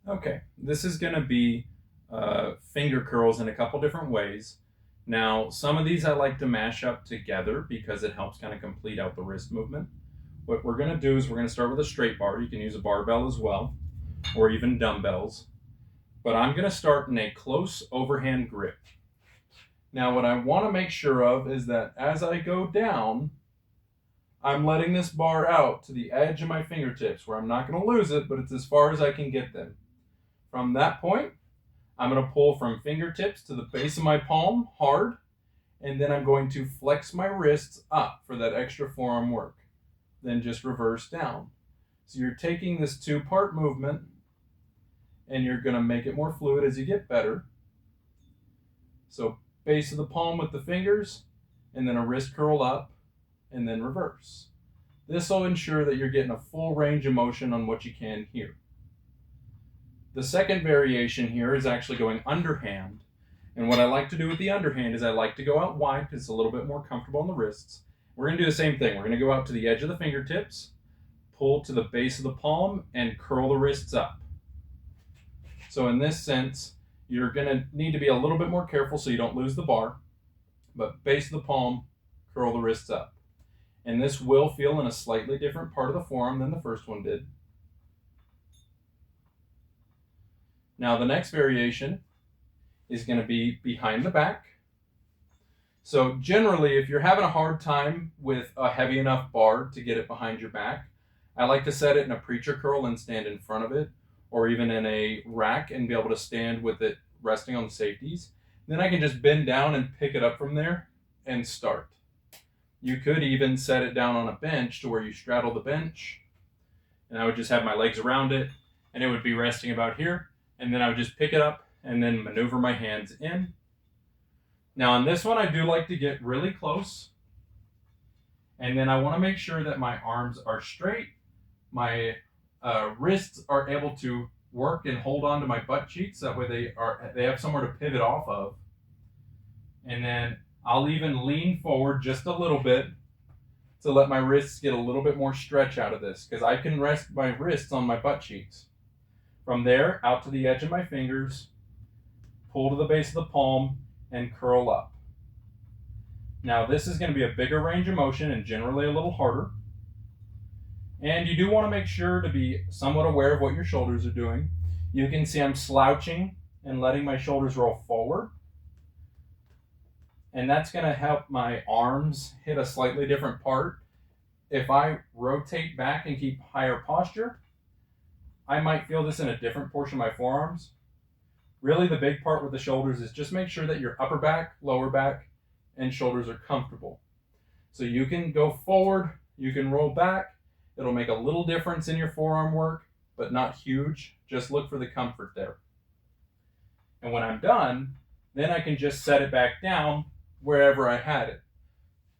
Okay, this is going to be finger curls in a couple different ways. Now, some of these I like to mash up together because it helps kind of complete out the wrist movement. What we're going to do is we're going to start with a straight bar. You can use a barbell as well, or even dumbbells. But I'm going to start in a close overhand grip. Now, what I want to make sure of is that as I go down, I'm letting this bar out to the edge of my fingertips where I'm not going to lose it, but it's as far as I can get them. From that point, I'm going to pull from fingertips to the base of my palm hard, and then I'm going to flex my wrists up for that extra forearm work. Then just reverse down. So you're taking this two-part movement, and you're going to make it more fluid as you get better. So base of the palm with the fingers, and then a wrist curl up, and then reverse. This will ensure that you're getting a full range of motion on what you can here. The second variation here is actually going underhand. And what I like to do with the underhand is I like to go out wide because it's a little bit more comfortable on the wrists. We're going to do the same thing. We're going to go out to the edge of the fingertips, pull to the base of the palm, and curl the wrists up. So in this sense, you're going to need to be a little bit more careful so you don't lose the bar. But base of the palm, curl the wrists up. And this will feel in a slightly different part of the forearm than the first one did. Now the next variation is going to be behind the back. So generally, if you're having a hard time with a heavy enough bar to get it behind your back, I like to set it in a preacher curl and stand in front of it, or even in a rack and be able to stand with it resting on the safeties. Then I can just bend down and pick it up from there and start. You could even set it down on a bench to where you straddle the bench, and I would just have my legs around it, and it would be resting about here. And then I would just pick it up and then maneuver my hands in. Now on this one, I do like to get really close. And then I want to make sure that my arms are straight. My wrists are able to work and hold on to my butt cheeks. That way they have somewhere to pivot off of. And then I'll even lean forward just a little bit to let my wrists get a little bit more stretch out of this, because I can rest my wrists on my butt cheeks. From there, out to the edge of my fingers, pull to the base of the palm, and curl up. Now this is going to be a bigger range of motion and generally a little harder. And you do want to make sure to be somewhat aware of what your shoulders are doing. You can see I'm slouching and letting my shoulders roll forward. And that's going to help my arms hit a slightly different part. If I rotate back and keep higher posture, I might feel this in a different portion of my forearms. Really, the big part with the shoulders is just make sure that your upper back, lower back, and shoulders are comfortable. So you can go forward, you can roll back. It'll make a little difference in your forearm work, but not huge. Just look for the comfort there. And when I'm done, then I can just set it back down wherever I had it.